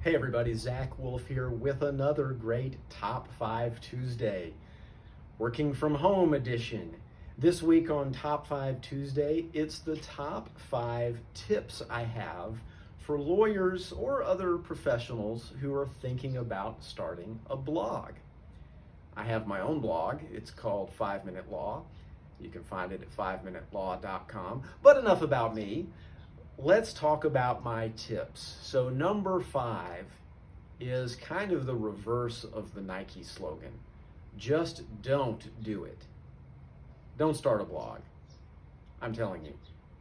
Hey everybody, Zach Wolf here with another great Top 5 Tuesday, working from home edition. This week on Top 5 Tuesday, it's the top 5 tips I have for lawyers or other professionals who are thinking about starting a blog. I have my own blog. It's called 5 Minute Law. You can find it at 5minutelaw.com. But enough about me. Let's talk about my tips. So number 5 is kind of the reverse of the Nike slogan. Just don't do it. Don't start a blog. I'm telling you,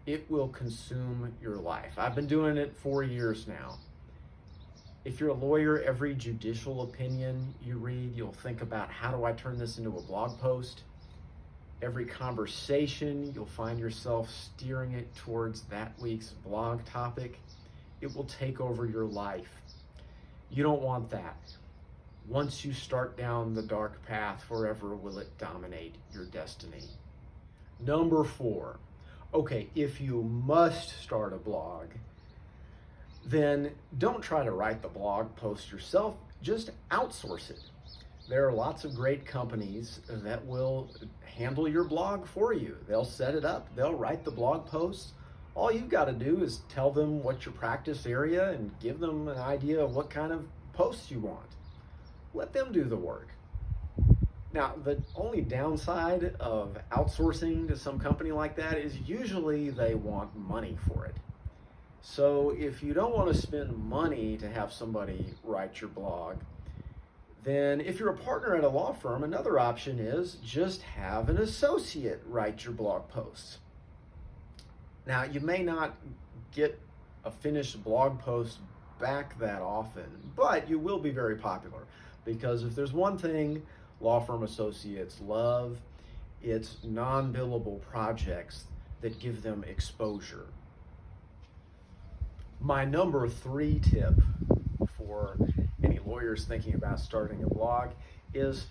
it will consume your life. I've been doing it 4 years now. If you're a lawyer, every judicial opinion you read, you'll think about, how do I turn this into a blog post? Every conversation, you'll find yourself steering it towards that week's blog topic. It will take over your life. You don't want that. Once you start down the dark path, forever will it dominate your destiny. Number 4. Okay, if you must start a blog, then don't try to write the blog post yourself, just outsource it. There are lots of great companies that will handle your blog for you. They'll set it up, they'll write the blog posts. All you've got to do is tell them what's your practice area and give them an idea of what kind of posts you want. Let them do the work. Now, the only downside of outsourcing to some company like that is usually they want money for it. So if you don't want to spend money to have somebody write your blog, then if you're a partner at a law firm, another option is just have an associate write your blog posts. Now, you may not get a finished blog post back that often, but you will be very popular, because if there's one thing law firm associates love, it's non-billable projects that give them exposure. My number 3 tip for any lawyers thinking about starting a blog is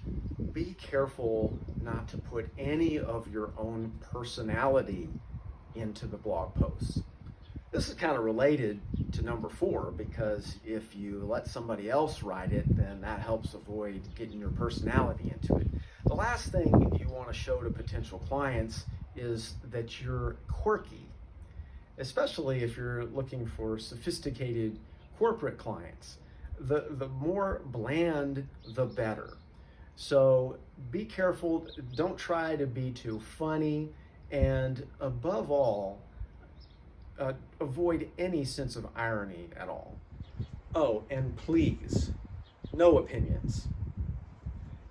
be careful not to put any of your own personality into the blog posts. This is kind of related to number 4, because if you let somebody else write it, then that helps avoid getting your personality into it. The last thing you want to show to potential clients is that you're quirky, especially if you're looking for sophisticated corporate clients. The more bland, the better. So be careful, don't try to be too funny, and above all, avoid any sense of irony at all. Oh, and please, no opinions.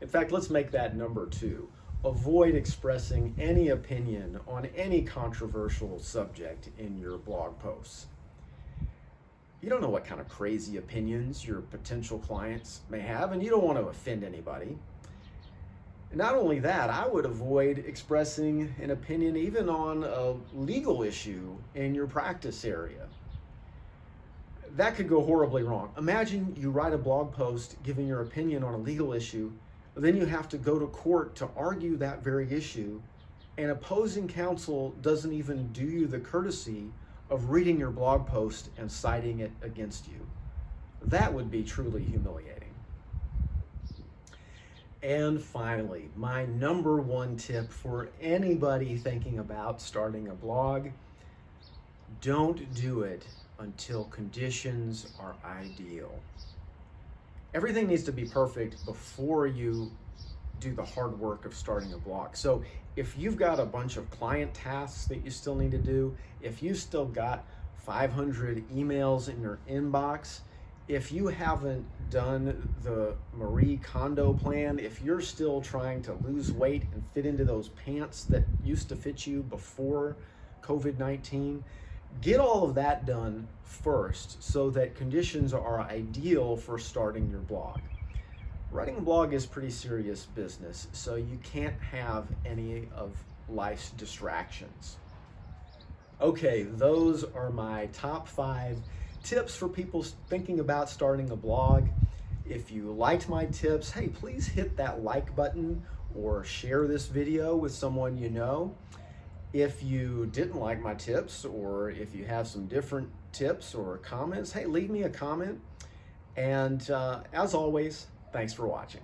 In fact, let's make that number 2. Avoid expressing any opinion on any controversial subject in your blog posts. You don't know what kind of crazy opinions your potential clients may have, and you don't want to offend anybody. Not only that, I would avoid expressing an opinion even on a legal issue in your practice area. That could go horribly wrong. Imagine you write a blog post giving your opinion on a legal issue, then you have to go to court to argue that very issue, and opposing counsel doesn't even do you the courtesy of reading your blog post and citing it against you. That would be truly humiliating. And finally, my number 1 tip for anybody thinking about starting a blog: don't do it until conditions are ideal. Everything needs to be perfect before you do the hard work of starting a blog. So if you've got a bunch of client tasks that you still need to do, if you still got 500 emails in your inbox, if you haven't done the Marie Kondo plan, if you're still trying to lose weight and fit into those pants that used to fit you before COVID-19, get all of that done first so that conditions are ideal for starting your blog. Writing a blog is pretty serious business, so you can't have any of life's distractions. Okay, those are my top 5 tips for people thinking about starting a blog. If you liked my tips, hey, please hit that like button or share this video with someone you know. If you didn't like my tips, or if you have some different tips or comments, hey, leave me a comment. And as always, thanks for watching.